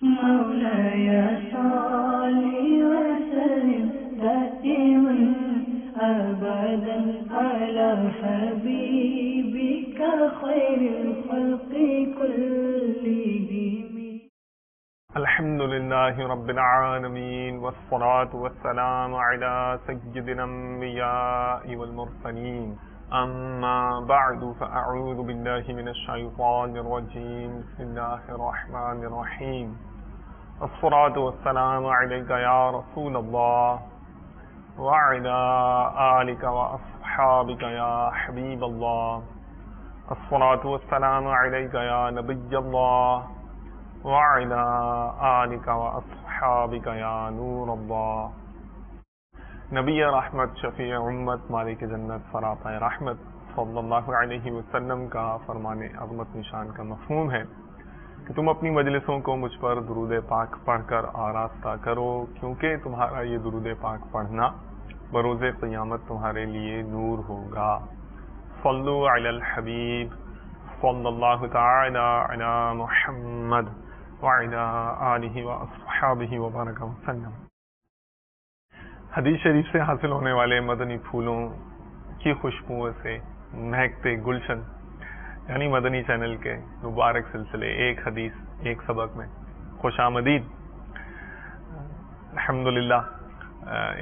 مولاي صل وسلم دائما أبدا على حبيبك خير الخلق كلهم. الحمد لله رب العالمين والصلاة والسلام على سيد الأنبياء والمرسلين. أما بعد فأعوذ بالله من الشيطان الرجيم. بسم الله الرحمن الرحيم. الصلاة والسلام عليك يا رسول الله وعلى آلك وأصحابك يا حبيب الله. الصلاة والسلام عليك يا نبي الله وعلى آلك وأصحابك يا نور الله. نبی رحمت، شفیع امت، مالک جنت، سراپا رحمت صلی اللہ علیہ وسلم کا فرمان عظمت نشان کا مفہوم ہے کہ تم اپنی مجلسوں کو مجھ پر درود پاک پڑھ کر آراستہ کرو، کیونکہ تمہارا یہ درود پاک پڑھنا بروز قیامت تمہارے لیے نور ہوگا. صلو علی الحبیب صلی اللہ تعالی علی محمد وعلی آلہ واصحابہ وبارک وسلم. حدیث شریف سے حاصل ہونے والے مدنی پھولوں کی خوشبوؤں سے مہکتے گلشن یعنی مدنی چینل کے مبارک سلسلے ایک حدیث ایک سبق میں خوش آمدید. الحمدللہ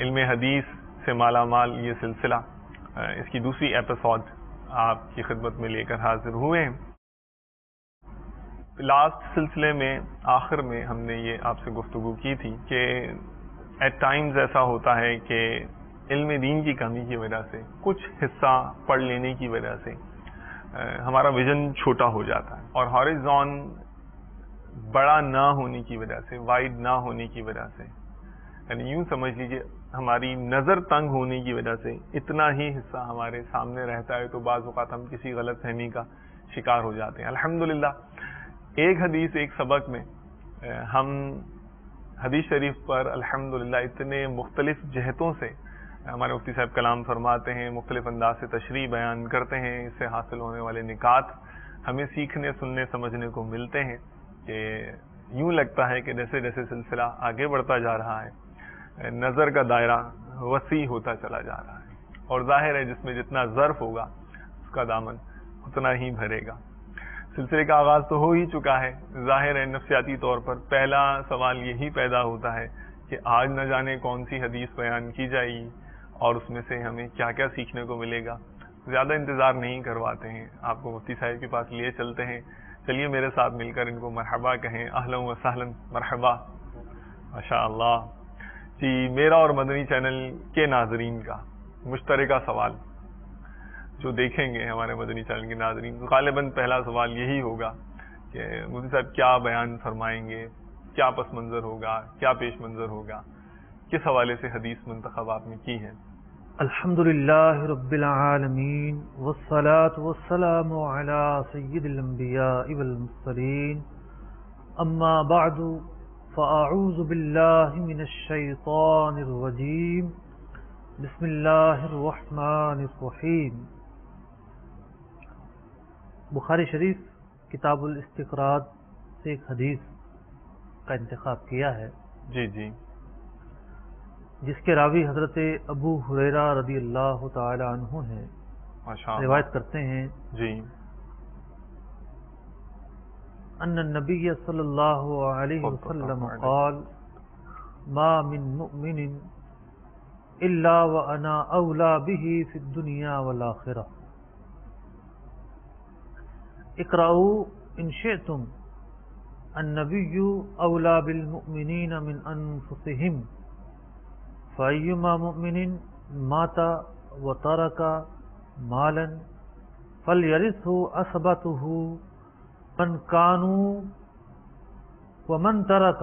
علم حدیث سے مالا مال یہ سلسلہ اس کی دوسری ایپیسوڈ آپ کی خدمت میں لے کر حاضر ہوئے ہیں. لاسٹ سلسلے میں آخر میں ہم نے یہ آپ سے گفتگو کی تھی کہ ایٹ ٹائمز ایسا ہوتا ہے کہ علم دین کی کمی کی وجہ سے، کچھ حصہ پڑھ لینے کی وجہ سے ہمارا ویژن چھوٹا ہو جاتا ہے، اور ہاریزون بڑا نہ ہونے کی وجہ سے، وائڈ نہ ہونے کی وجہ سے، یعنی یوں سمجھ لیجئے ہماری نظر تنگ ہونے کی وجہ سے اتنا ہی حصہ ہمارے سامنے رہتا ہے، تو بعض اوقات ہم کسی غلط فہمی کا شکار ہو جاتے ہیں. الحمدللہ ایک حدیث ایک سبق میں ہم حدیث شریف پر الحمدللہ اتنے مختلف جہتوں سے ہمارے مفتی صاحب کلام فرماتے ہیں، مختلف انداز سے تشریح بیان کرتے ہیں، اس سے حاصل ہونے والے نکات ہمیں سیکھنے، سننے، سمجھنے کو ملتے ہیں کہ یوں لگتا ہے کہ جیسے جیسے سلسلہ آگے بڑھتا جا رہا ہے نظر کا دائرہ وسیع ہوتا چلا جا رہا ہے، اور ظاہر ہے جس میں جتنا ظرف ہوگا اس کا دامن اتنا ہی بھرے گا. سلسلے کا آغاز تو ہو ہی چکا ہے. ظاہر ہے نفسیاتی طور پر پہلا سوال یہی پیدا ہوتا ہے کہ آج نہ جانے کون سی حدیث بیان کی جائے گی اور اس میں سے ہمیں کیا کیا سیکھنے کو ملے گا. زیادہ انتظار نہیں کرواتے ہیں، آپ کو مفتی صاحب کے پاس لیے چلتے ہیں. چلیے میرے ساتھ مل کر ان کو مرحبا کہیں. اہلا و سہلا، مرحبا، ماشاء اللہ. جی، میرا اور مدنی چینل کے ناظرین کا مشترکہ سوال جو دیکھیں گے ہمارے مدنی چینل کے ناظرین، غالباً پہلا سوال یہی ہوگا کہ مفتی صاحب کیا بیان فرمائیں گے، کیا پس منظر ہوگا، کیا پیش منظر ہوگا، کس حوالے سے حدیث منتخب آپ نے کی ہے؟ الحمدللہ رب العالمین والصلاة والسلام علی سید الانبیاء والمرسلین. اما بعد فاعوذ باللہ من الشیطان الرجیم. بسم اللہ الرحمن الرحیم. بخاری شریف کتاب الاستقراء سے ایک حدیث کا انتخاب کیا ہے. جی جی. جس کے راوی حضرت ابو ہریرہ رضی اللہ تعالی عنہ ہیں. روایت کرتے ہیں جی ان النبی صلی اللہ علیہ وسلم قال ما من مؤمن الا وانا اولا به فی الدنیا والآخرہ. اقرأوا ان شئتم النبی اولا بالمؤمنین من انفسهم فأيما مؤمن مات وترك مالا فليرثه عصبته من كانوا ومن ترك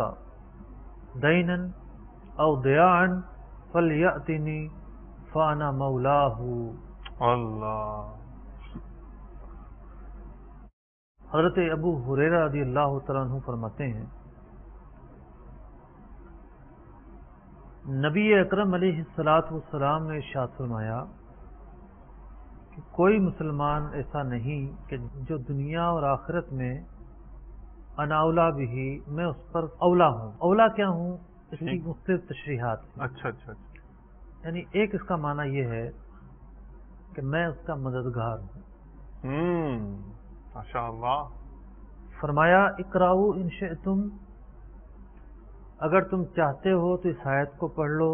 دينا أو ضياعا فليأتني فأنا مولاه. اللہ. حضرت ابو ہریرہ رضی اللہ تعالیٰ عنہ فرماتے ہیں نبی اکرم علیہ الصلاۃ والسلام نے ارشاد فرمایا کہ کوئی مسلمان ایسا نہیں کہ جو دنیا اور آخرت میں انا اولا بھی، میں اس پر اولا ہوں. اولا کیا ہوں؟ اس کی مختلف تشریحات ہیں. اچھا اچھا اچھا. یعنی ایک اس کا معنی یہ ہے کہ میں اس کا مددگار ہوں. ماشاء اللہ. فرمایا اقرأوا ان شئتم، اگر تم چاہتے ہو تو اس آیت کو پڑھ لو.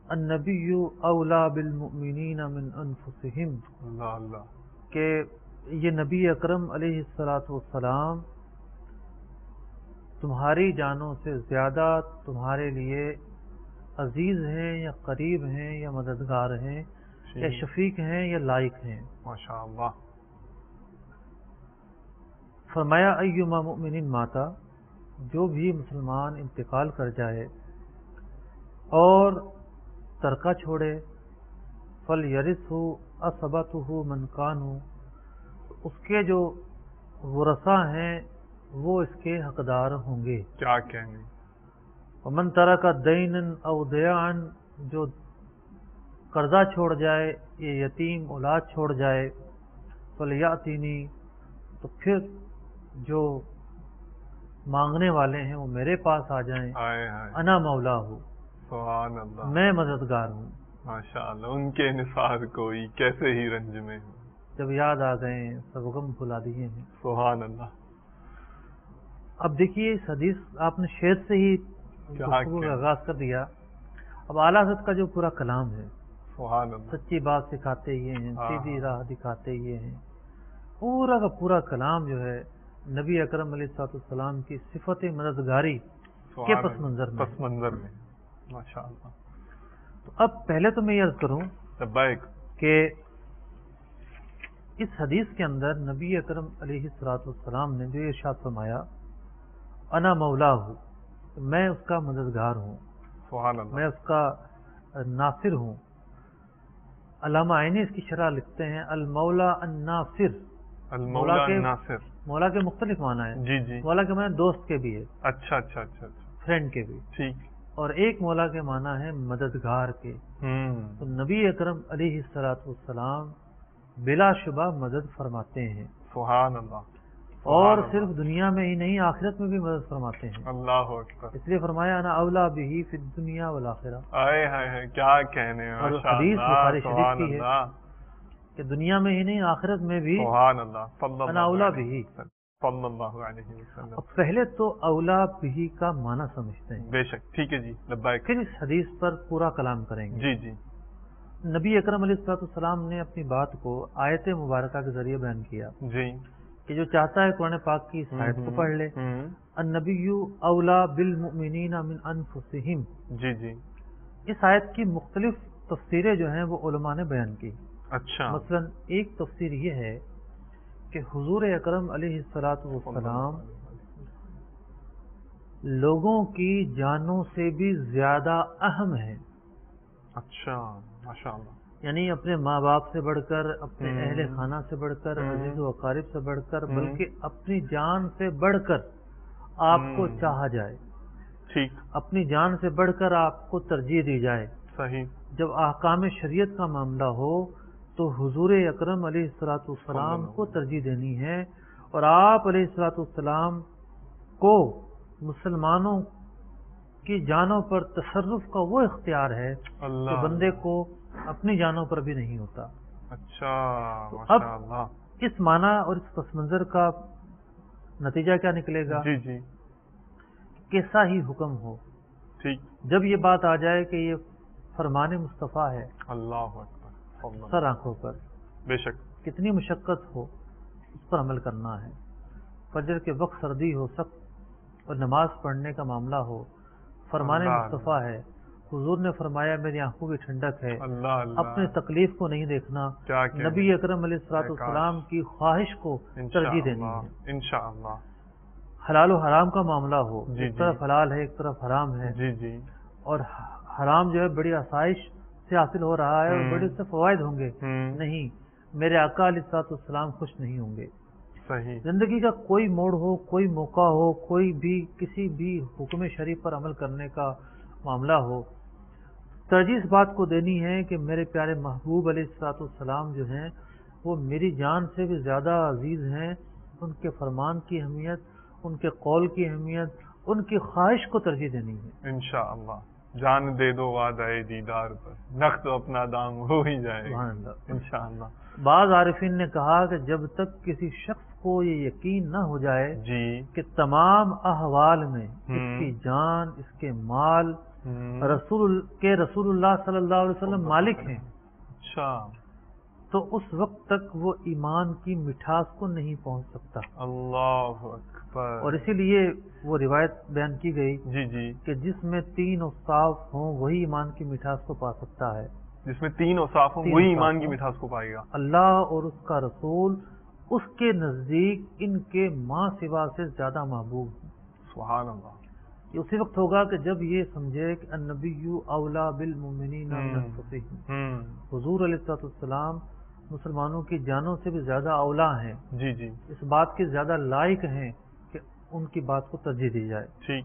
النبی اولا بالمؤمنین من انفسہم، اللہ اللہ. کہ یہ نبی اکرم علیہ الصلاۃ والسلام تمہاری جانوں سے زیادہ تمہارے لیے عزیز ہیں یا قریب ہیں یا مددگار ہیں یا شفیق ہیں یا لائق ہیں. ماشاء اللہ. فرمایا ایما مؤمن ماتا، جو بھی مسلمان انتقال کر جائے اور ترکہ چھوڑے، فلیرثہ عصبتہ من کانوا، اس کے جو ورثہ ہیں وہ اس کے حقدار ہوں گے. کیا کہیں گے؟ ومن ترک دینا او دیعا، جو قرضہ چھوڑ جائے یا یتیم اولاد چھوڑ جائے، فلیاتینی، تو پھر جو مانگنے والے ہیں وہ میرے پاس آ جائیں. انا مولا ہوں، سبحان اللہ. میں مددگار ہوں. ماشاء اللہ. ان کے نثار کوئی کیسے ہی رنج میں ہو، جب یاد آ گئے سب غم بھلا دیے ہیں. سبحان اللہ. اب دیکھیے اس حدیث آپ نے شعر سے ہی گفتگو کا آغاز کر دیا. اب اعلیٰ حضرت کا جو پورا کلام ہے، سبحان اللہ، سچی بات سکھاتے یہ ہیں، سیدھی راہ دکھاتے یہ ہیں، پورا کا پورا کلام جو ہے نبی اکرم علیہ الصلوۃ والسلام کی صفت مددگاری کے پس منظر میں. ماشاء اللہ. تو اب پہلے تو میں یہ عرض کروں کہ اس حدیث کے اندر نبی اکرم علیہ الصلوۃ والسلام نے جو ارشاد فرمایا انا مولا ہوں، میں اس کا مددگار ہوں، سبحان اللہ، میں اس کا ناصر ہوں. علامہ عینی اس کی شرح لکھتے ہیں المولا الناصر. المولا الناصر، مولا کے مختلف معنی ہیں. جی جی. مولا کے معنی دوست کے بھی ہے، اچھا اچھا اچھا اچھا، فرینڈ کے بھی. ٹھیک. اور ایک مولا کے معنی ہے مددگار کے. تو نبی اکرم علیہ الصلوۃ والسلام بلا شبہ مدد فرماتے ہیں. سبحان اللہ. اور صرف دنیا میں ہی نہیں، آخرت میں بھی مدد فرماتے ہیں. اللہ اکبر. اس لیے فرمایا انا اولا بہ فی الدنیا والآخرہ. آئے ہائے، کیا کہنے. اور حدیث بخاری شریف کی ہے کہ دنیا میں ہی نہیں، آخرت میں بھی سبحان اللہ، انا اولا بہ. صلی اللہ علیہ وسلم. اب پہلے تو اولا بہ کا معنی سمجھتے ہیں، بے شک. ٹھیک ہے جی، لبیک. پھر اس حدیث پر پورا کلام کریں گے. جی جی. نبی اکرم علیہ الصلوۃ والسلام نے اپنی بات کو آیت مبارکہ کے ذریعے بیان کیا جی، کہ جو چاہتا ہے قرآن پاک کی اس آیت کو پڑھ لے. النبی اولا بالمؤمنین من انفسہم. جی جی. اس آیت کی مختلف تفسیریں جو ہیں وہ علماء نے بیان کی. اچھا. مثلا ایک تفسیر یہ ہے کہ حضور اکرم علیہ الصلوۃ والسلام لوگوں کی جانوں سے بھی زیادہ اہم ہیں. اچھا، ماشاء اللہ. یعنی اپنے ماں باپ سے بڑھ کر، اپنے اہل خانہ سے بڑھ کر، عزیز و اقارب سے بڑھ کر، بلکہ اپنی جان سے بڑھ کر آپ کو چاہا جائے. ٹھیک. اپنی جان سے بڑھ کر آپ کو ترجیح دی جائے. صحیح. جب احکام شریعت کا معاملہ ہو تو حضور اکرم علیہ الصلوۃ والسلام کو ترجیح دینی ہے. اور آپ علیہ الصلوۃ والسلام کو مسلمانوں کی جانوں پر تصرف کا وہ اختیار ہے کہ بندے کو اپنی جانوں پر بھی نہیں ہوتا. اچھا، اب اس معنی اور اس پس منظر کا نتیجہ کیا نکلے گا؟ جی جی. کیسا ہی حکم ہو، ٹھیک، جب یہ بات آ جائے کہ یہ فرمان مصطفیٰ ہے، اللہ اکبر، سر آنکھوں پر، بے شک کتنی مشقت ہو اس پر عمل کرنا ہے. فجر کے وقت سردی ہو، سخت اور نماز پڑھنے کا معاملہ ہو، فرمان مصطفیٰ ہے. حضور نے فرمایا میری آنکھوں کی ٹھنڈک ہے. اپنے تکلیف کو نہیں دیکھنا، نبی اکرم علیہ الصلوۃ والسلام کی خواہش کو ترجیح دینی ہے. انشاءاللہ. حلال و حرام کا معاملہ ہو، ایک طرف حلال ہے ایک طرف حرام ہے. جی جی. اور حرام جو ہے بڑی آسائش سے حاصل ہو رہا ہے اور بڑے اس سے فوائد ہوں گے، نہیں، میرے آقا علیہ الصلوۃ والسلام خوش نہیں ہوں گے. صحیح. زندگی کا کوئی موڑ ہو، کوئی موقع ہو، کوئی بھی کسی بھی حکم شریف پر عمل کرنے کا معاملہ ہو، ترجیح اس بات کو دینی ہے کہ میرے پیارے محبوب علیہ الصلوۃ والسلام جو ہیں وہ میری جان سے بھی زیادہ عزیز ہیں. ان کے فرمان کی اہمیت ان کے قول کی اہمیت، ان کی خواہش کو ترجیح دینی ہے. انشاءاللہ جان دے دو وعدہ دیدار پر، نقد اپنا دام ہو ہی جائے گا سبحان اللہ. انشاءاللہ. بعض عارفین نے کہا کہ جب تک کسی شخص کو یہ یقین نہ ہو جائے جی کہ تمام احوال میں اس کی جان، اس کے مال رسول اللہ صلی اللہ علیہ وسلم مالک ہیں، اچھا تو اس وقت تک وہ ایمان کی مٹھاس کو نہیں پہنچ سکتا. اللہ اکبر. اور اسی لیے وہ روایت بیان کی گئی جی جی کہ جس میں 3 اوصاف ہوں وہی ایمان کی مٹھاس کو پا سکتا ہے. جس میں 3 اوصاف ہوں وہی ایمان کی مٹھاس کو پائے گا. اللہ اور اس کا رسول اس کے نزدیک ان کے ماں سوا سے زیادہ محبوب ہیں. سبحان اللہ. یہ اسی وقت ہوگا کہ جب یہ سمجھے کہ النبی اولا بالمؤمنین من انفسہم، حضور علیہ السلام مسلمانوں کی جانوں سے بھی زیادہ اولا ہیں، جی جی اس بات کے زیادہ لائق ہیں کہ ان کی بات کو ترجیح دی جائے. ٹھیک.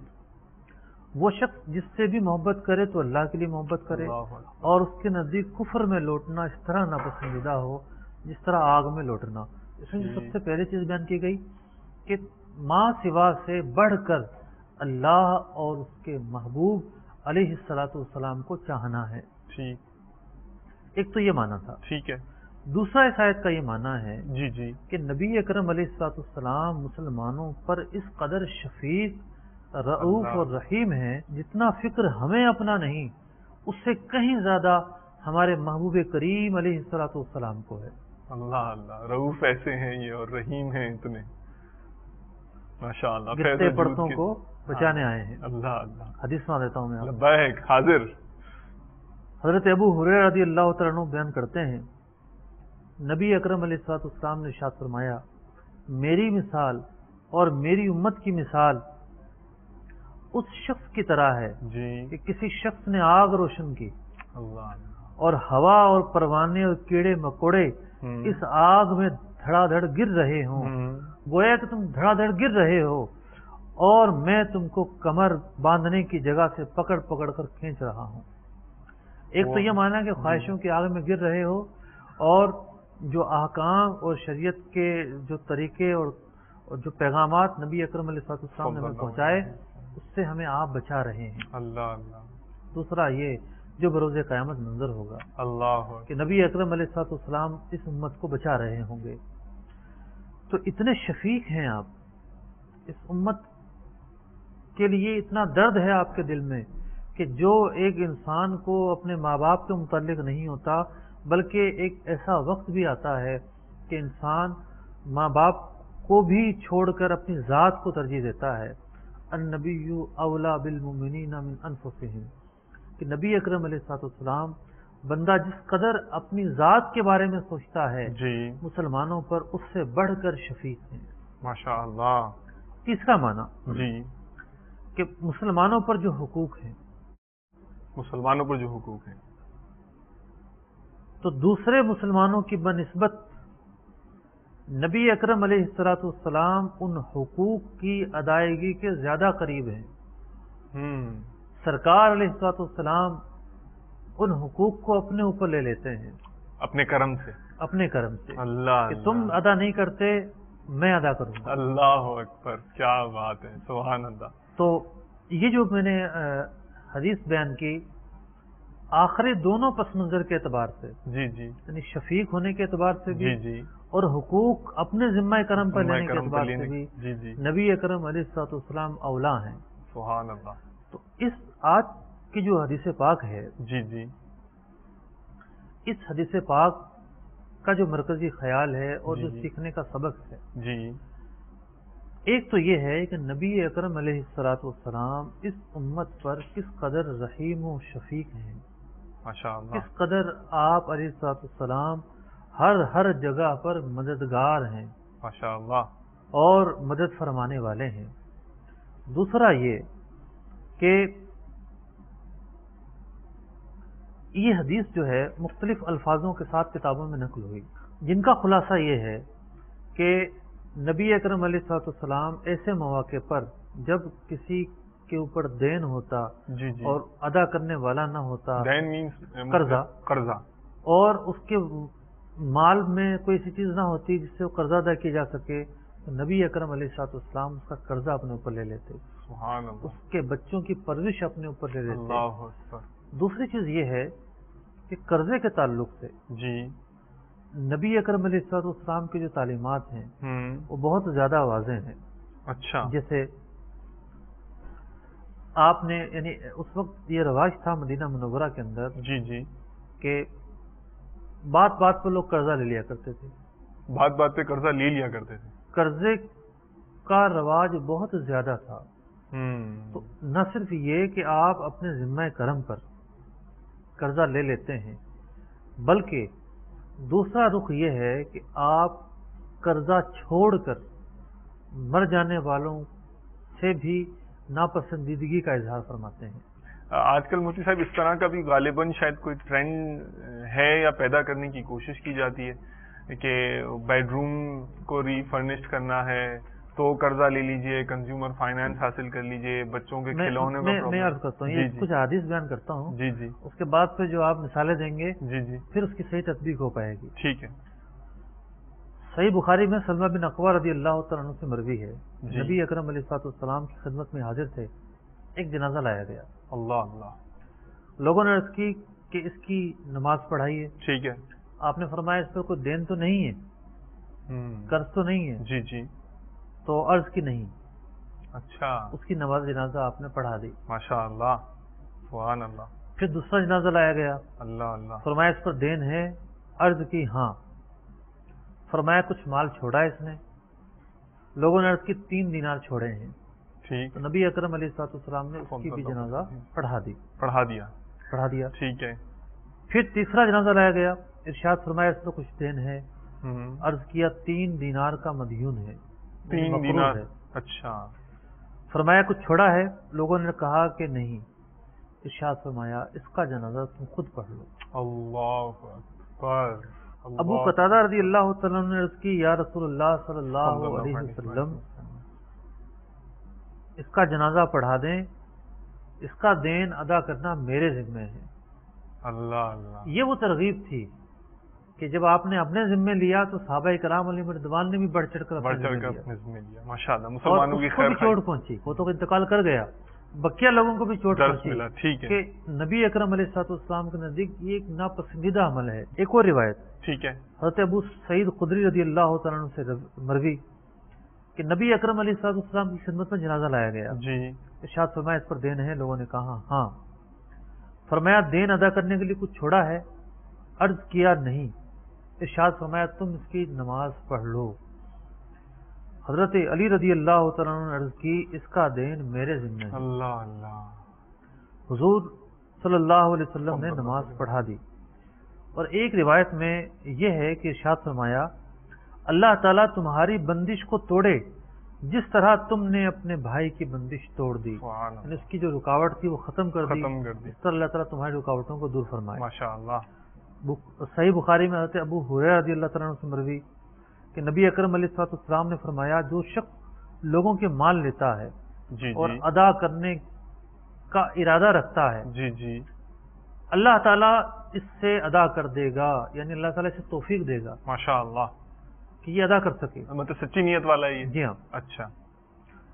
وہ شخص جس سے بھی محبت کرے تو اللہ کے لیے محبت کرے، اللہ اکبر. اور اس کے نزدیک کفر میں لوٹنا اس طرح ناپسندیدہ ہو جس طرح آگ میں لوٹنا. اس میں سب سے پہلے چیز بیان کی گئی کہ ماں سوا سے بڑھ کر اللہ اور اس کے محبوب علیہ الصلوۃ والسلام کو چاہنا ہے. ٹھیک. ایک تو یہ معنی تھا. ٹھیک ہے. دوسرا اس آیت کا یہ معنی ہے جی جی کہ نبی اکرم علیہ الصلوۃ والسلام مسلمانوں پر اس قدر شفیق، رؤوف اور رحیم ہیں جتنا فکر ہمیں اپنا نہیں اس سے کہیں زیادہ ہمارے محبوب کریم علیہ الصلوۃ والسلام کو ہے. اللہ اللہ. رؤوف ایسے ہیں یہ اور رحیم ہیں اتنے، ماشاء اللہ. گرتے پڑتوں کو بچانے آئے ہیں. اللہ اللہ. حدیث سنا دیتا ہوں میں آپ. لبیک حاضر. حضرت ابو ہریرہ رضی اللہ تعالیٰ عنہ بیان کرتے ہیں نبی اکرم علیہ الصلوۃ والسلام نے ارشاد فرمایا، میری مثال اور میری امت کی مثال اس شخص کی طرح ہے جی. کہ کسی شخص نے آگ روشن کی اللہ اور ہوا اور پروانے اور کیڑے مکوڑے اس آگ میں دھڑا دھڑ گر رہے ہوں. گویا کہ تم دھڑا دھڑ گر رہے ہو اور میں تم کو کمر باندھنے کی جگہ سے پکڑ پکڑ کر کھینچ رہا ہوں. ایک تو یہ مانا کہ خواہشوں کی آگ میں گر رہے ہو، اور جو احکام اور شریعت کے جو طریقے اور جو پیغامات نبی اکرم علیہ السلام نے ہمیں پہنچائے اس سے ہمیں آپ بچا رہے ہیں. اللہ اللہ. دوسرا یہ جو بروز قیامت منظر ہوگا اللہ کہ نبی اکرم علیہ السلام اس امت کو بچا رہے ہوں گے. تو اتنے شفیق ہیں آپ، اس امت کے لیے اتنا درد ہے آپ کے دل میں کہ جو ایک انسان کو اپنے ماں باپ کے متعلق نہیں ہوتا، بلکہ ایک ایسا وقت بھی آتا ہے کہ انسان ماں باپ کو بھی چھوڑ کر اپنی ذات کو ترجیح دیتا ہے. النبی اولا بالمؤمنین من انفسہم، کہ نبی اکرم علیہ السلام بندہ جس قدر اپنی ذات کے بارے میں سوچتا ہے جی مسلمانوں پر اس سے بڑھ کر شفیق ہیں. ماشاء اللہ. تیسرا معنی جی کہ مسلمانوں پر جو حقوق ہیں، مسلمانوں پر جو حقوق ہیں، تو دوسرے مسلمانوں کی بنسبت نبی اکرم علیہ السلام ان حقوق کی ادائیگی کے زیادہ قریب ہیں. سرکار علیہ السلام ان حقوق کو اپنے اوپر لے لیتے ہیں اپنے کرم سے. اپنے کرم سے، اللہ کہ تم ادا نہیں کرتے میں ادا کروں گا. اللہ اکبر. کیا بات ہے. سبحان اللہ. تو یہ جو میں نے حدیث بیان کی آخری دونوں پس منظر کے اعتبار سے، جی جی یعنی شفیق ہونے کے اعتبار سے بھی جی جی اور حقوق اپنے ذمہ کرم پر لینے کے اعتبار سے بھی جی جی نبی اکرم علیہ السلام اولا ہیں. سبحان اللہ. تو اس آج کی جو حدیث پاک ہے، جی جی اس حدیث پاک کا جو مرکزی خیال ہے اور جو سیکھنے کا سبق ہے، جی ایک تو یہ ہے کہ نبی اکرم علیہ السلام اس امت پر کس قدر رحیم و شفیق ہیں، ماشاء اللہ. کس قدر آپ علیہ السلام ہر جگہ پر مددگار ہیں ماشاء اللہ. اور مدد فرمانے والے ہیں. دوسرا یہ کہ یہ حدیث جو ہے مختلف الفاظوں کے ساتھ کتابوں میں نقل ہوئی، جن کا خلاصہ یہ ہے کہ نبی اکرم علیہ السلام ایسے مواقع پر جب کسی کے اوپر دین ہوتا جی جی اور ادا کرنے والا نہ ہوتا، دین مینس قرضہ، اور اس کے مال میں کوئی ایسی چیز نہ ہوتی جس سے وہ قرضہ ادا کیا جا سکے، نبی اکرم علیہ الصلوۃ والسلام اس کا قرضہ اپنے اوپر لے لیتے، سبحان اللہ، اس کے بچوں کی پرورش اپنے اوپر لے لیتے۔ اللہ اکبر۔ دوسری چیز یہ ہے کہ قرضے کے تعلق سے جی، نبی اکرم علیہ الصلوۃ والسلام کی جو تعلیمات ہیں وہ بہت زیادہ واضح ہیں۔ اچھا، جیسے آپ نے یعنی اس وقت یہ رواج تھا مدینہ منورہ کے اندر جی جی، کہ بات بات پہ لوگ قرضہ لے لیا کرتے تھے، بات بات پہ قرضہ لے لیا کرتے تھے۔ قرضے کا رواج بہت زیادہ تھا۔ تو نہ صرف یہ کہ آپ اپنے ذمہ کرم پر قرضہ لے لیتے ہیں، بلکہ دوسرا رخ یہ ہے کہ آپ قرضہ چھوڑ کر مر جانے والوں سے بھی ناپسندیدگی کا اظہار فرماتے ہیں۔ آج کل مفتی صاحب اس طرح کا بھی غالباً شاید کوئی ٹرینڈ ہے یا پیدا کرنے کی کوشش کی جاتی ہے کہ بیڈ روم کو ری فرنشڈ کرنا ہے تو قرضہ لے لیجئے، کنزیومر فائنانس حاصل کر لیجئے، بچوں کے کھلونے میں عرض کرتا ہوں، یہ کچھ حدیث بیان کرتا ہوں، جی جی، اس کے بعد پھر جو آپ مثالیں دیں گے جی جی، پھر اس کی صحیح تطبیق ہو پائے گی۔ ٹھیک ہے۔ صحیح بخاری میں سلمہ بن اقوا رضی اللہ تعالیٰ عنہ سے مروی ہے، جی، نبی اکرم علیہ الصلوۃ والسلام کی خدمت میں حاضر تھے، ایک جنازہ لایا گیا، اللہ اللہ، لوگوں نے عرض کی کہ اس کی نماز پڑھائیے، ٹھیک ہے، آپ نے فرمایا اس پر کوئی دین تو نہیں ہے، قرض تو نہیں ہے؟ جی جی، تو عرض کی نہیں، اچھا، اس کی نماز جنازہ آپ نے پڑھا دی۔ ماشاء اللہ، سبحان اللہ، پھر دوسرا جنازہ لایا گیا، اللہ اللہ، فرمایا اس پر دین ہے؟ عرض کی ہاں، فرمایا کچھ مال چھوڑا ہے اس نے؟ لوگوں نے عرض کی 3 دینار چھوڑے ہیں۔ ٹھیک، تو نبی اکرم علیہ الصلوۃ والسلام نے اس کی بھی جنازہ پڑھا دیا۔ ٹھیک ہے، پھر تیسرا جنازہ لایا گیا، ارشاد فرمایا اس پر کچھ دین ہے؟ ہوں، عرض کیا 3 دینار کا مدیون ہے، 3 مقروض دینار، ہے۔ اچھا، فرمایا کچھ چھوڑا ہے؟ لوگوں نے کہا کہ نہیں۔ ارشاد فرمایا اس کا جنازہ تم خود پڑھ لو۔ اللہ اکبر، ابو قتادہ رضی اللہ تعالیٰ عنہ نے عرض کی یا رسول اللہ صلی اللہ علیہ وسلم اس کا جنازہ پڑھا دیں، اس کا دین ادا کرنا میرے ذمہ ہے۔ اللہ اللہ، یہ وہ ترغیب تھی کہ جب آپ نے اپنے ذمہ لیا تو صحابہ کرام علیہ رضوان نے بھی بڑھ چڑھ کر اپنے ذمہ لیا، ماشاء اللہ، اور مسلمانوں کی اس کو بھی چوٹ پہنچی، وہ تو انتقال کر گیا، بقیہ لوگوں کو بھی چوٹ پہنچی ٹھیک ہے، کہ نبی اکرم علیہ الصلوۃ والسلام کے نزدیک یہ ایک ناپسندیدہ عمل ہے۔ ایک اور روایت ٹھیک ہے، حضرت ابو سعید خدری رضی اللہ تعالیٰ عنہ سے مروی کہ نبی اکرم علیہ الصلوۃ والسلام کی خدمت میں جنازہ لایا گیا، جی، ارشاد فرمایا اس پر دین ہے؟ لوگوں نے کہا ہاں۔ فرمایا دین ادا کرنے کے لیے کچھ چھوڑا ہے؟ عرض کیا نہیں۔ ارشاد فرمایا تم اس کی نماز پڑھ لو۔ حضرت علی رضی اللہ تعالیٰ عنہ نے عرض کی اس کا دین میرے ذمہ ہے۔ اللہ اللہ، حضور صلی اللہ علیہ وسلم نے نماز پڑھا دی۔ اور ایک روایت میں یہ ہے کہ ارشاد فرمایا اللہ تعالیٰ تمہاری بندش کو توڑے جس طرح تم نے اپنے بھائی کی بندش توڑ دی، یعنی اس کی جو رکاوٹ تھی وہ ختم کر دی، اس طرح اللہ تعالیٰ تمہاری رکاوٹوں کو دور فرمائے۔ ماشاء اللہ، صحیح بخاری میں حضرت ابو ہریرہ رضی اللہ تعالیٰ عنہ سے مروی کہ نبی اکرم علیہ الصلوۃ والسلام نے فرمایا جو شخص لوگوں کے مال لیتا ہے جی اور جی، ادا کرنے کا ارادہ رکھتا ہے جی جی، اللہ تعالیٰ اس سے ادا کر دے گا، یعنی اللہ تعالیٰ اسے توفیق دے گا ماشاء اللہ، کہ یہ ادا کر سکے۔ مطلب سچی نیت والا ہے یہ؟ جی ہاں۔ اچھا،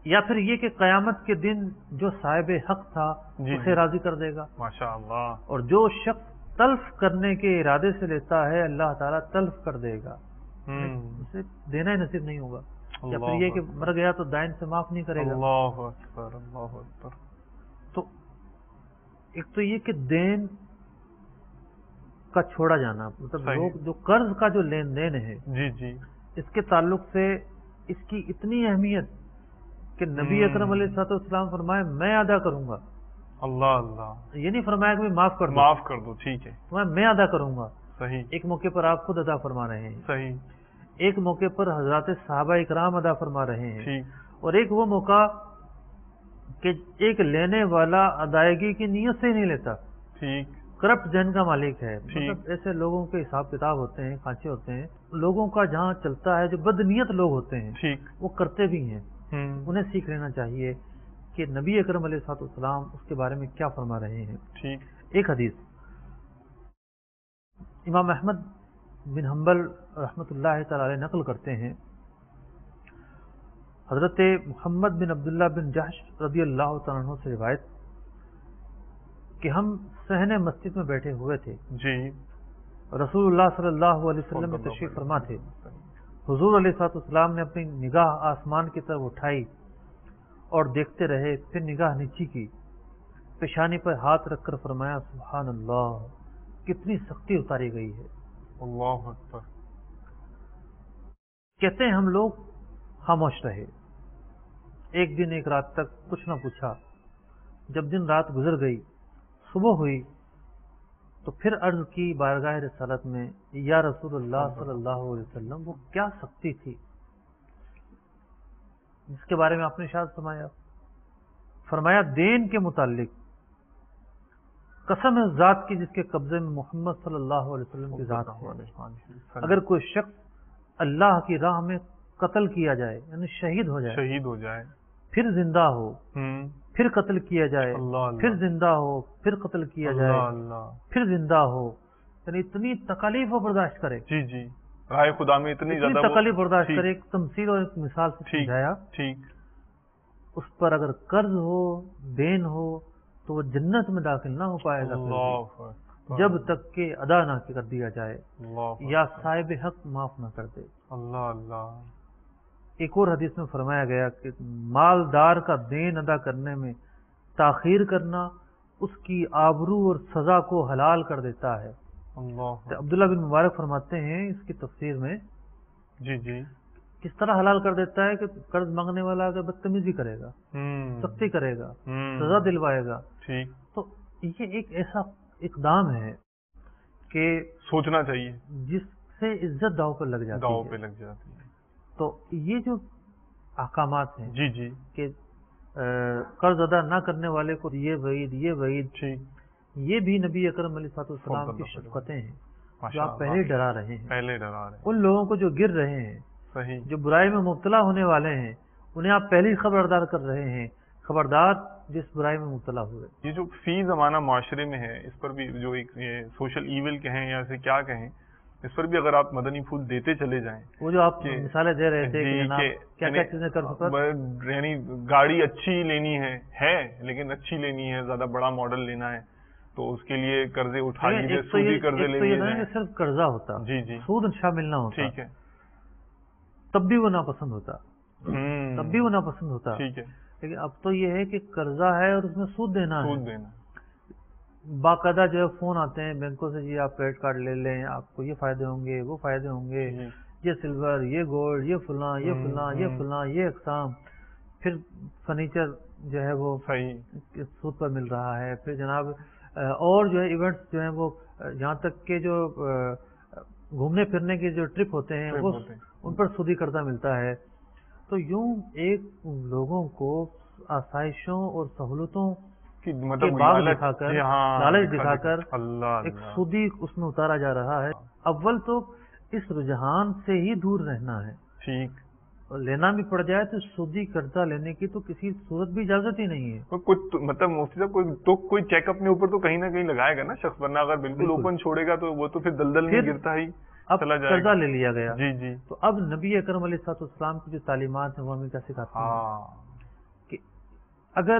یا پھر یہ کہ قیامت کے دن جو صاحب حق تھا جی اسے راضی کر دے گا، ماشاء اللہ، اور جو شخص تلف کرنے کے ارادے سے لیتا ہے اللہ تعالیٰ تلف کر دے گا، اسے دینا ہی نصیب نہیں ہوگا، یا پھر یہ کہ مر گیا تو دائن سے معاف نہیں کرے گا۔ اللہ اکبر، اللہ اکبر۔ تو ایک تو یہ کہ دین کا چھوڑا جانا، مطلب لوگ جو قرض کا جو لین دین ہے جی جی، اس کے تعلق سے اس کی اتنی اہمیت کہ نبی اکرم علیہ الصلوۃ والسلام فرمائے میں ادا کروں گا، اللہ اللہ، یہ نہیں فرمایا کہ معاف کر دو، معاف کر دو، ٹھیک ہے، میں ادا کروں گا۔ صحیح، ایک موقع پر آپ خود ادا فرما رہے ہیں، صحیح، ایک موقع پر حضرات صحابہ اکرام ادا فرما رہے ہیں، ٹھیک، اور ایک وہ موقع کہ ایک لینے والا ادائیگی کی نیت سے ہی نہیں لیتا، ٹھیک، کرپٹ ذہن کا مالک ہے، مطلب ایسے لوگوں کے حساب کتاب ہوتے ہیں، کھانچے ہوتے ہیں، لوگوں کا جہاں چلتا ہے جو بدنیت لوگ ہوتے ہیں ٹھیک، وہ کرتے بھی ہیں، انہیں سیکھ لینا چاہیے کہ نبی اکرم علیہ الصلوۃ والسلام اس کے بارے میں کیا فرما رہے ہیں۔ ٹھیک، ایک حدیث امام احمد بن حنبل رحمۃ اللہ تعالی علیہ نقل کرتے ہیں، حضرت محمد بن عبداللہ بن جحش رضی اللہ تعالیٰ عنہ سے روایت کہ ہم صحن مسجد میں بیٹھے ہوئے تھے، جی، رسول اللہ صلی اللہ علیہ وسلم میں تشریف فرما تھے۔ حضور علیہ السلام نے اپنی نگاہ آسمان کی طرف اٹھائی اور دیکھتے رہے، پھر نگاہ نیچی کی، پیشانی پر ہاتھ رکھ کر فرمایا سبحان اللہ، کتنی سختی اتاری گئی ہے۔ اللہ اکبر۔ کہتے ہیں ہم لوگ خاموش رہے، ایک دن ایک رات تک کچھ نہ پوچھا۔ جب دن رات گزر گئی، صبح ہوئی تو پھر عرض کی بارگاہ رسالت میں، یا رسول اللہ صلی اللہ علیہ وسلم، وہ کیا سختی تھی جس کے بارے میں آپ نے ارشاد فرمایا دین کے متعلق قسم ہے ذات کی جس کے قبضے میں محمد صلی اللہ علیہ وسلم کی ذات ہے، اگر کوئی شخص اللہ کی راہ میں قتل کیا جائے یعنی شہید ہو جائے پھر زندہ ہو، پھر قتل کیا جائے، پھر زندہ ہو، پھر قتل کیا جائے، پھر زندہ ہو، یعنی اتنی تکالیف وہ برداشت کرے، جی جی، راہ خدا میں اتنی زیادہ تکالیف برداشت کرے۔ ایک تمثیل اور ایک مثال سے سمجھایا، اس پر اگر قرض ہو، دین ہو تو وہ جنت میں داخل نہ ہو پائے گا جب تک کہ ادا نہ کر دیا جائے یا صاحب حق معاف نہ کر دے۔ اللہ اللہ۔ ایک اور حدیث میں فرمایا گیا کہ مالدار کا دین ادا کرنے میں تاخیر کرنا اس کی آبرو اور سزا کو حلال کر دیتا ہے۔ عبداللہ بن مبارک فرماتے ہیں اس کی تفسیر میں، جی جی، کس طرح حلال کر دیتا ہے کہ قرض مانگنے والا اگر بدتمیزی کرے گا، سختی کرے گا، سزا دلوائے گا، تو یہ ایک ایسا اقدام ہے کہ سوچنا چاہیے، جس سے عزت داؤ پر لگ جاتی ہے۔ تو یہ جو احکامات ہیں، جی جی، کہ قرض ادا نہ کرنے والے کو یہ وعید، یہ بھی نبی اکرم علیہ السلام کی شفقتیں ہیں جو آپ پہلے ڈرا رہے ہیں، ان لوگوں کو جو گر رہے ہیں، جو برائی میں مبتلا ہونے والے ہیں، انہیں آپ پہلے ہی خبردار کر رہے ہیں، خبردار جس برائی میں مبتلا ہوئے۔ یہ جو فی زمانہ معاشرے میں ہے، اس پر بھی جو ایک سوشل ایول کہیں یا اسے کیا کہیں، اس پر بھی اگر آپ مدنی پھول دیتے چلے جائیں، وہ جو آپ مثالیں دے رہے تھے کہ کیا کیا چیزیں کر سکتے، یعنی گاڑی اچھی لینی ہے لیکن اچھی لینی ہے، زیادہ بڑا ماڈل لینا ہے تو اس کے لیے قرضے اٹھا لیجیے، سودی قرضے لے لیجیے، صرف قرضہ ہوتا، جی جی، سود شامل نہ ہوتا، ٹھیک ہے، تب بھی وہ ناپسند ہوتا، ٹھیک ہے، لیکن اب تو یہ ہے کہ قرضہ ہے اور اس میں سود دینا ہے، باقاعدہ جو ہے فون آتے ہیں بینکوں سے، جی آپ کریڈٹ کارڈ لے لیں، آپ کو یہ فائدے ہوں گے، وہ فائدے ہوں گے، یہ سلور، یہ گولڈ، یہ فلاں، یہ فلاں، یہ فلاں، یہ اقسام، پھر فرنیچر جو ہے وہ سود پر مل رہا ہے، پھر جناب اور جو ہے ایونٹس جو ہیں وہ یہاں تک کہ جو گھومنے پھرنے کے جو ٹرپ ہوتے ہیں وہ ان پر سودی قرضہ ملتا ہے۔ تو یوں ایک لوگوں کو آسائشوں اور سہولتوں کے باغ دکھا کر، لالچ دکھا کر ایک سودی اس میں اتارا جا رہا ہے۔ اول تو اس رجحان سے ہی دور رہنا ہے، ٹھیک، لینا بھی پڑ جائے تو سودی قرضہ لینے کی تو کسی صورت بھی اجازت ہی نہیں ہے۔ کچھ مطلب مفتی صاحب کوئی چیک اپنے اوپر تو کہیں نہ کہیں لگائے گا نا شخص، ورنہ اگر بالکل اوپن چھوڑے گا تو وہ تو پھر دلدل میں گرتا ہی چلا جائے گا۔ قرضہ لے لیا گیا، جی جی، تو اب نبی اکرم علیہ السلام کی جو تعلیمات ہیں وہ ہمیں کیا سکھاتے ہیں کہ اگر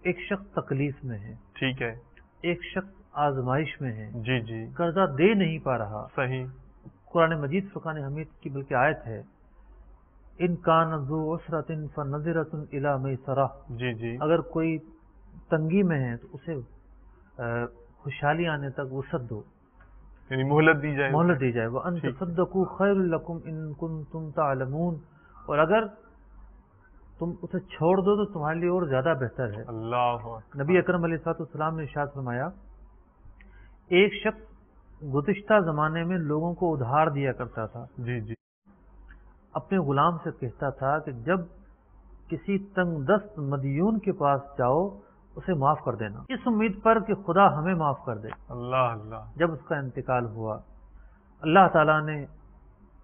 ایک شخص تکلیف میں ہے، ٹھیک ہے، ایک شخص آزمائش میں ہے، جی جی، قرضہ دے نہیں پا رہا، صحیح، قرآن مجید فرقان حمید کی بلکہ آیت ہے، ان کان ذو عسرۃ فنظرۃ الی میسرہ، جی جی، اگر کوئی تنگی میں ہے تو اسے خوشحالی آنے تک وسعت دو، یعنی مہلت دی جائے، وان تصدقوا خیر لکم ان کنتم تعلمون، اور اگر تم اسے چھوڑ دو تو تمہارے لیے اور زیادہ بہتر ہے۔ اللہ، نبی اکرم علیہ السلام نے ارشاد فرمایا، ایک شخص گزشتہ زمانے میں لوگوں کو ادھار دیا کرتا تھا، جی جی، اپنے غلام سے کہتا تھا کہ جب کسی تنگ دست مدیون کے پاس جاؤ اسے معاف کر دینا، اس امید پر کہ خدا ہمیں معاف کر دے۔ اللہ اللہ، جب اس کا انتقال ہوا اللہ تعالیٰ نے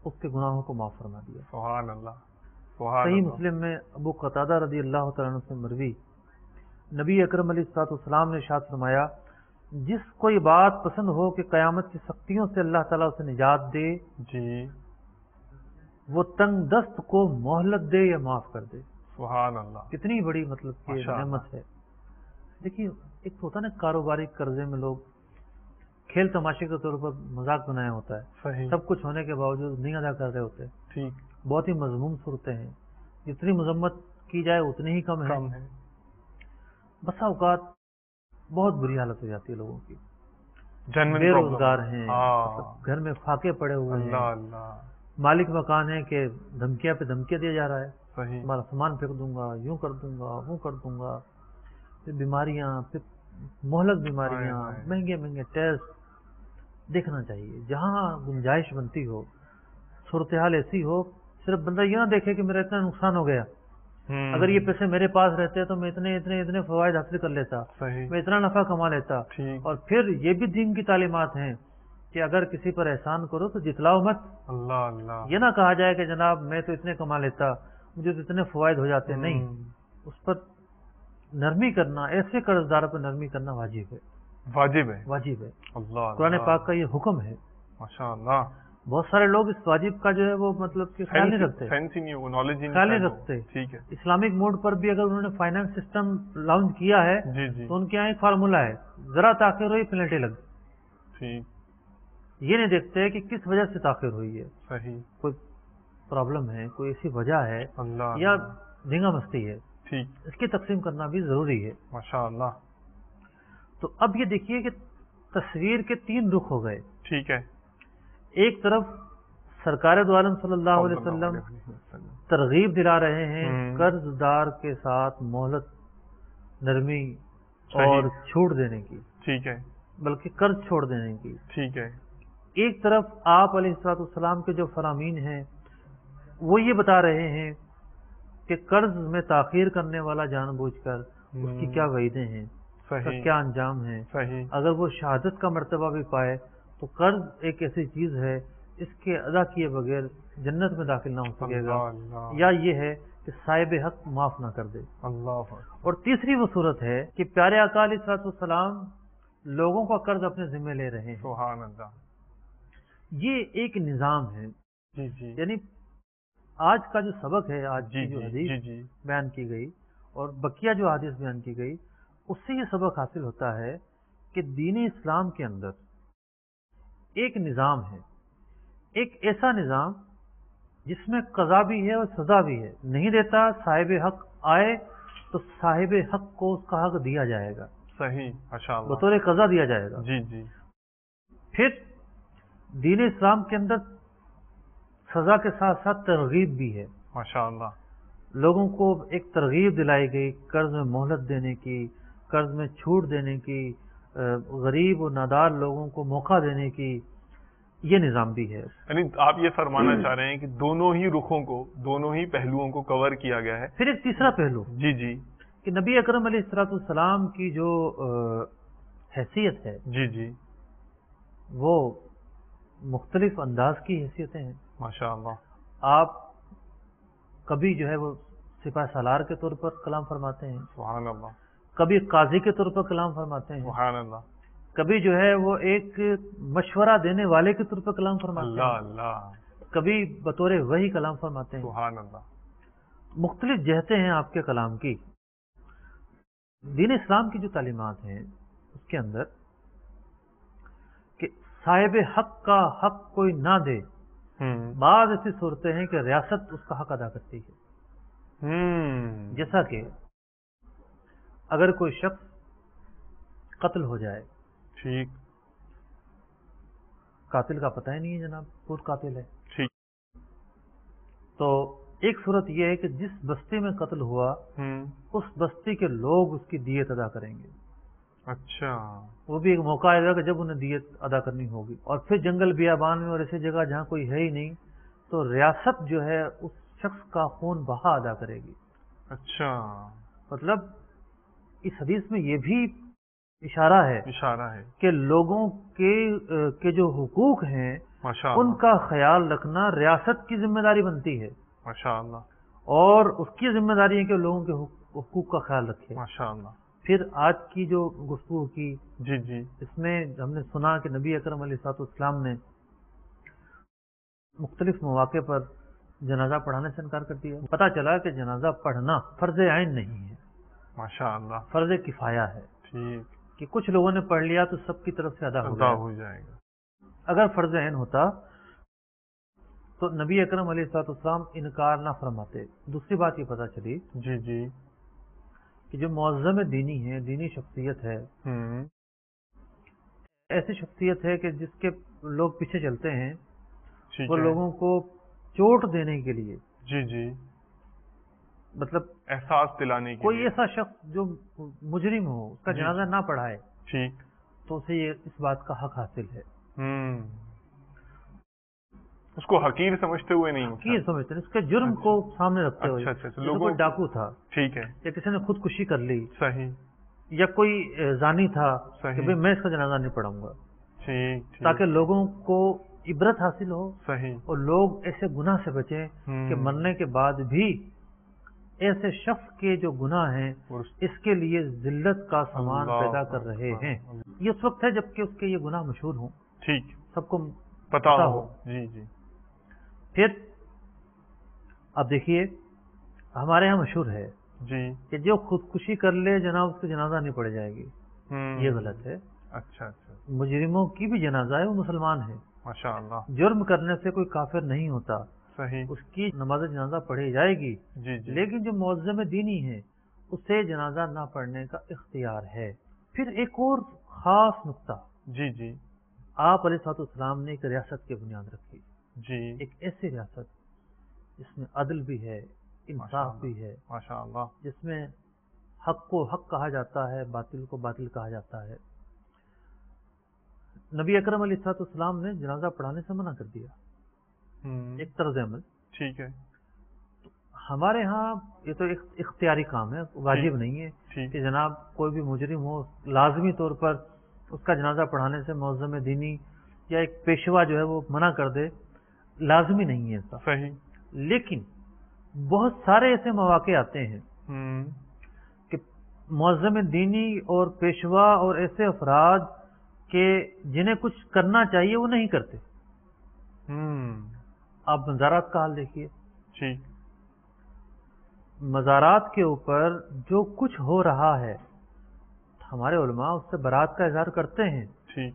اس کے گناہوں کو معاف فرما دیا۔ سبحان اللہ۔ صحیح مسلم میں ابو قتادہ رضی اللہ تعالیٰ عنہ سے مروی، نبی اکرم علیہ السلام نے ارشاد فرمایا، جس کو یہ بات پسند ہو کہ قیامت کی سختیوں سے اللہ تعالیٰ اسے نجات دے، جی، وہ تنگ دست کو مہلت دے یا معاف کر دے. سبحان اللہ. کتنی بڑی مطلب کہ نعمت ہے. دیکھیے ایک ہوتا ہے نا کاروباری قرضے میں لوگ کھیل تماشے کے طور پر مذاق بنایا ہوتا ہے. صحیح. سب کچھ ہونے کے باوجود نہیں ادا کر رہے ہوتے. ٹھیک. بہت ہی مذموم صورتیں ہیں. جتنی مذمت کی جائے اتنی ہی کم ہے. بسا اوقات بہت بری حالت ہو جاتی ہے لوگوں کی. بے روزگار ہیں, گھر میں فاقے پڑے ہوئے ہیں, مالک مکان ہے کہ دھمکیاں پہ دھمکیاں دیا جا رہا ہے. تمہارا سامان پھینک دوں گا, یوں کر دوں گا, وہ کر دوں گا. پھر بیماریاں, پھر مہلک بیماریاں, مہنگے مہنگے ٹیسٹ. دیکھنا چاہیے جہاں گنجائش بنتی ہو, صورتحال ایسی ہو, صرف بندہ یہ نہ دیکھے کہ میرا اتنا نقصان ہو گیا, اگر یہ پیسے میرے پاس رہتے تو میں اتنے اتنے اتنے فوائد حاصل کر لیتا, میں اتنا نفع کما لیتا. اور پھر یہ بھی دین کی تعلیمات ہیں کہ اگر کسی پر احسان کرو تو جتلاؤ مت. یہ نہ کہا جائے کہ جناب میں تو اتنے کما لیتا, مجھے تو اتنے فوائد ہو جاتے. نہیں, اس پر نرمی کرنا, ایسے قرض دار پر نرمی کرنا واجب ہے. واجب ہے. قرآن پاک کا یہ حکم ہے. ماشاءاللہ. بہت سارے لوگ اس واجب کا جو ہے وہ مطلب کہ خیال نہیں رکھتے. خیال نہیں رکھتے. ٹھیک ہے. اسلامک موڈ پر بھی اگر انہوں نے فائنانس سسٹم لانچ کیا ہے تو ان کے یہاں ایک فارمولہ ہے, ذرا تاخیر ہوئی پینلٹی لگ. یہ نہیں دیکھتے کہ کس وجہ سے تاخیر ہوئی ہے. صحیح. کوئی پرابلم ہے, کوئی ایسی وجہ ہے یا دھینگا مستی ہے. ٹھیک. اس کی تقسیم کرنا بھی ضروری ہے. ماشاءاللہ. تو اب یہ دیکھیے کہ تصویر کے 3 رخ ہو گئے. ٹھیک ہے. ایک طرف سرکار دو عالم صلی اللہ علیہ وسلم ترغیب دلا رہے ہیں قرض دار کے ساتھ مہلت, نرمی اور چھوٹ دینے کی. ٹھیک ہے. بلکہ قرض چھوڑ دینے کی. ٹھیک ہے. ایک طرف آپ علیہ الصلوۃ والسلام کے جو فرامین ہیں وہ یہ بتا رہے ہیں کہ قرض میں تاخیر کرنے والا جان بوجھ کر اس کی کیا وعیدیں ہیں, اس کا کیا انجام ہے. اگر وہ شہادت کا مرتبہ بھی پائے تو قرض ایک ایسی چیز ہے اس کے ادا کیے بغیر جنت میں داخل نہ ہو سکے گا, یا یہ ہے کہ صاحب حق معاف نہ کر دے. اور تیسری وہ صورت ہے کہ پیارے آقا علیہ الصلوۃ والسلام لوگوں کا قرض اپنے ذمہ لے رہے ہیں. سبحان اللہ. یہ ایک نظام ہے. یعنی آج کا جو سبق ہے, آج کی جو حدیث بیان کی گئی اور بقیہ جو حدیث بیان کی گئی, اس سے یہ سبق حاصل ہوتا ہے کہ دین اسلام کے اندر ایک نظام ہے, ایک ایسا نظام جس میں قضا بھی ہے اور سزا بھی ہے. نہیں دیتا, صاحب حق آئے تو صاحب حق کو اس کا حق دیا جائے گا. صحیح. بطور قضا دیا جائے گا. پھر دین اسلام کے اندر سزا کے ساتھ ساتھ ترغیب بھی ہے. ماشاءاللہ. لوگوں کو ایک ترغیب دلائی گئی قرض میں مہلت دینے کی, قرض میں چھوٹ دینے کی, غریب و نادار لوگوں کو موقع دینے کی. یہ نظام بھی ہے. یعنی آپ یہ فرمانا چاہ رہے ہیں کہ دونوں ہی رخوں کو, دونوں ہی پہلوؤں کو کور کیا گیا ہے. پھر ایک تیسرا پہلو کہ نبی اکرم علیہ الصلوۃ والسلام کی جو حیثیت ہے وہ مختلف انداز کی حیثیتیں ہیں. ماشاءاللہ. آپ کبھی جو ہے وہ سپاہ سالار کے طور پر کلام فرماتے ہیں. سبحان اللہ. کبھی قاضی کے طور پر کلام فرماتے ہیں. سبحان اللہ. کبھی جو ہے وہ ایک مشورہ دینے والے کے طور پر کلام فرماتے ہیں. اللہ. کبھی بطور وحی کلام فرماتے ہیں. سبحان اللہ. مختلف جہتیں ہیں آپ کے کلام کی. دین اسلام کی جو تعلیمات ہیں اس کے اندر کہ صاحب حق کا حق کوئی نہ دے. بعض ایسی صورتیں ہیں کہ ریاست اس کا حق ادا کرتی ہے. جیسا کہ اگر کوئی شخص قتل ہو جائے, ٹھیک, قاتل کا پتہ ہی نہیں ہے جناب کون قاتل ہے, ٹھیک, تو ایک صورت یہ ہے کہ جس بستی میں قتل ہوا اس بستی کے لوگ اس کی دیت ادا کریں گے. اچھا. وہ بھی ایک موقع آئے گا کہ جب انہیں دیت ادا کرنی ہوگی. اور پھر جنگل بیابان میں اور ایسی جگہ جہاں کوئی ہے ہی نہیں تو ریاست جو ہے اس شخص کا خون بہا ادا کرے گی. اچھا. مطلب اس حدیث میں یہ بھی اشارہ ہے کہ لوگوں کے جو حقوق ہیں ان کا خیال رکھنا ریاست کی ذمہ داری بنتی ہے. ماشاءاللہ. اور اس کی ذمہ داری ہے کہ لوگوں کے حقوق کا خیال رکھے. ماشاءاللہ. پھر آج کی جو گفتگو کی اس میں ہم نے سنا کہ نبی اکرم علیہ الصلوۃ والسلام نے مختلف مواقع پر جنازہ پڑھانے سے انکار کر دیا. پتہ چلا کہ جنازہ پڑھنا فرض عین نہیں ہے، ماشاءاللہ، فرض کفایہ ہے، ٹھیک، کہ کچھ لوگوں نے پڑھ لیا تو سب کی طرف سے ادا ہو جائے گا. اگر فرض عین ہوتا تو نبی اکرم علیہ الصلوۃ والسلام انکار نہ فرماتے. دوسری بات یہ پتہ چلی جی جی. کہ جو معظم دینی ہے، دینی شخصیت ہے، ایسی شخصیت ہے کہ جس کے لوگ پیچھے چلتے ہیں، ٹھیک وہ ہے. لوگوں کو چوٹ دینے کے لیے، جی جی، مطلب احساس دلانے کے کوئی لیے. ایسا شخص جو مجرم ہو، اس کا جی، جنازہ نہ پڑھائے، ٹھیک. تو اسے یہ اس بات کا حق حاصل ہے. اس کو حقیر سمجھتے ہوئے نہیں. حقیر سمجھتے ہیں، اس کے جرم کو سامنے رکھتے ہوئے. اچھا، جیسے کوئی ڈاکو تھا، ٹھیک ہے، یا کسی نے خودکشی کر لی، صحیح، یا کوئی زانی تھا کہ صحیح، بھئی میں اس کا جنازہ نہیں پڑھاؤں گا، ٹھیک، تاکہ لوگوں کو عبرت حاصل ہو صحیح، اور لوگ ایسے گناہ سے بچیں کہ مرنے کے بعد بھی ایسے شخص کے جو گناہ ہیں اس کے لیے ذلت کا سامان پیدا کر رہے ہیں. یہ اس وقت ہے جبکہ اس کے یہ گناہ مشہور ہوں، ٹھیک، سب کو پتا ہو. جی جی. پھر اب دیکھیے ہمارے ہاں مشہور ہے جی، کہ جو خودکشی کر لے جناب اس کی جنازہ نہیں پڑھی جائے گی. یہ غلط ہے. اچھا اچھا، مجرموں کی بھی جنازہ ہے، وہ مسلمان ہے، ماشاءاللہ، جرم کرنے سے کوئی کافر نہیں ہوتا، صحیح، اس کی نماز جنازہ پڑھی جائے گی. جی جی، لیکن جو معظم دینی ہے اسے جنازہ نہ پڑھنے کا اختیار ہے. پھر ایک اور خاص نقطہ، جی جی، آپ علیہ الصلوۃ والسلام نے ایک ریاست کی بنیاد رکھی، جی، ایک ایسی ریاست جس میں عدل بھی ہے، انصاف بھی ہے، ماشاءاللہ، جس میں حق کو حق کہا جاتا ہے، باطل کو باطل کہا جاتا ہے. نبی اکرم علیہ الصلوۃ والسلام نے جنازہ پڑھانے سے منع کر دیا، ایک طرز عمل. ٹھیک ہے، ہمارے ہاں یہ تو ایک اختیاری کام ہے، واجب نہیں ہے ٹھیک، کہ جناب کوئی بھی مجرم ہو لازمی طور پر اس کا جنازہ پڑھانے سے معظم دینی یا ایک پیشوا جو ہے وہ منع کر دے، لازمی نہیں ہے ایسا. صحیح، لیکن بہت سارے ایسے مواقع آتے ہیں کہ معظم دینی اور پیشوا اور ایسے افراد کہ جنہیں کچھ کرنا چاہیے وہ نہیں کرتے. آپ مزارات کا حال دیکھیے، ٹھیک، مزارات کے اوپر جو کچھ ہو رہا ہے ہمارے علماء اس سے برات کا اظہار کرتے ہیں، ٹھیک،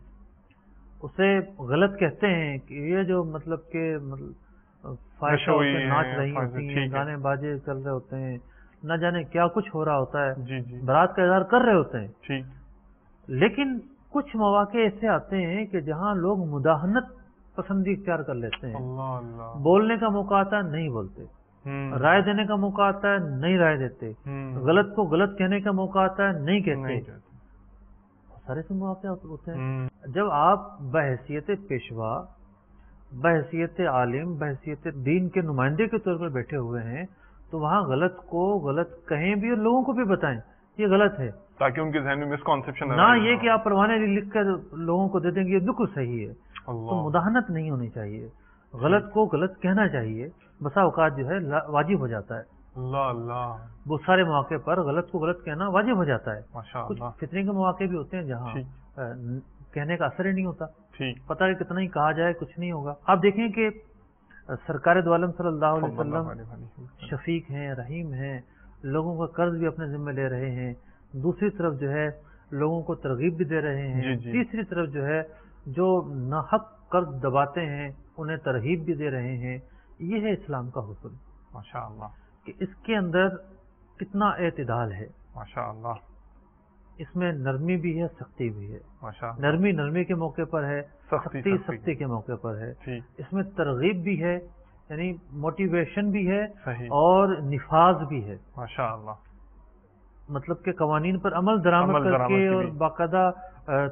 اسے غلط کہتے ہیں کہ یہ جو مطلب کہ فائشہ ہوتے ناچ رہی ہوتی ہیں، گانے باجے چل رہے ہوتے ہیں، نہ جانے کیا کچھ ہو رہا ہوتا ہے، جی جی، برات کا اظہار کر رہے ہوتے ہیں. ٹھیک، لیکن کچھ مواقع ایسے آتے ہیں کہ جہاں لوگ مداہنت پسندی اختیار کر لیتے ہیں. اللہ اللہ، بولنے کا موقع آتا ہے نہیں بولتے، رائے دینے کا موقع آتا ہے نہیں رائے دیتے، غلط کو غلط کہنے کا موقع آتا ہے نہیں کہتے. سارے سے مواقع ہوتے ہیں. جب آپ بحیثیت پیشوا، بحیثیت عالم، بحیثیت دین کے نمائندے کے طور پر بیٹھے ہوئے ہیں تو وہاں غلط کو غلط کہیں بھی اور لوگوں کو بھی بتائیں یہ غلط ہے، تاکہ ان کے ذہن میں مسکنسیپشن نہ یہ کہ آپ پروانے لکھ کر لوگوں کو دے دیں گے یہ بالکل صحیح ہے. تو مداہنت نہیں ہونی چاہیے، غلط کو غلط کہنا چاہیے. بسا اوقات جو ہے واجب ہو جاتا ہے، اللہ اللہ، بہت سارے مواقع پر غلط کو غلط کہنا واجب ہو جاتا ہے. کچھ ماشاءاللہ، فتنے کے مواقع بھی ہوتے ہیں جہاں کہنے کا اثر ہی نہیں ہوتا، ٹھیک، پتہ ہے کتنا ہی کہا جائے کچھ نہیں ہوگا. آپ دیکھیں کہ سرکار دو عالم صلی اللہ علیہ وسلم شفیق ہیں، رحیم ہیں، لوگوں کا قرض بھی اپنے ذمہ لے رہے ہیں، دوسری طرف جو ہے لوگوں کو ترغیب بھی دے رہے ہیں، تیسری طرف جو ہے جو ناحق قرض دباتے ہیں انہیں ترغیب بھی دے رہے ہیں. یہ ہے اسلام کا حسن، ماشاءاللہ، کہ اس کے اندر کتنا اعتدال ہے. ماشاءاللہ، اس میں نرمی بھی ہے، سختی بھی ہے. ماشاءاللہ، نرمی نرمی کے موقع پر ہے، سختی سختی کے موقع پر ہے. ٹھیک، اس میں ترغیب بھی ہے یعنی موٹیویشن بھی ہے صحیح، اور نفاذ بھی ہے، ماشاءاللہ، مطلب کہ قوانین پر عمل درآمد کر کے اور باقاعدہ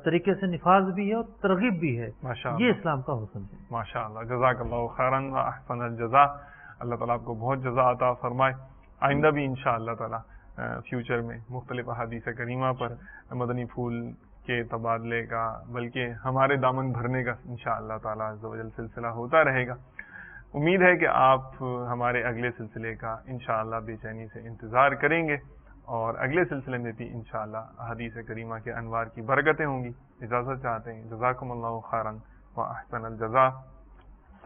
طریقے سے نفاذ بھی ہے اور ترغیب بھی ہے. یہ اسلام کا حسن ہے. ماشاءاللہ، جزاک اللہ خیراً و احسن الجزاء. اللہ تعالیٰ آپ کو بہت جزا عطا فرمائے. آئندہ بھی انشاءاللہ تعالیٰ فیوچر میں مختلف احادیث کریمہ پر مدنی پھول کے تبادلے کا بلکہ ہمارے دامن بھرنے کا انشاءاللہ تعالیٰ عز و جل سلسلہ ہوتا رہے گا. امید ہے کہ آپ ہمارے اگلے سلسلے کا انشاءاللہ بے چینی سے انتظار کریں گے اور اگلے سلسلے میں بھی انشاءاللہ احادیث کریمہ کے انوار کی برکتیں ہوں گی. اجازت چاہتے ہیں. جزاکم اللہ خیراً و احسن الجزاء.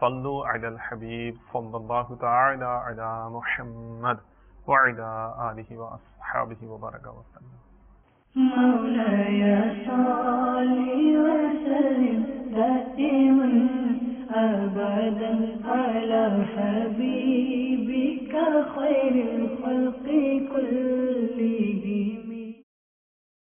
صلوا علی الحبیب صلی اللہ تعالی علی محمد وعلی آلہ واصحابہ وبارک وسلم. مولاي صل وسلم دائما أبدا على حبيبك خير الخلق كلهم.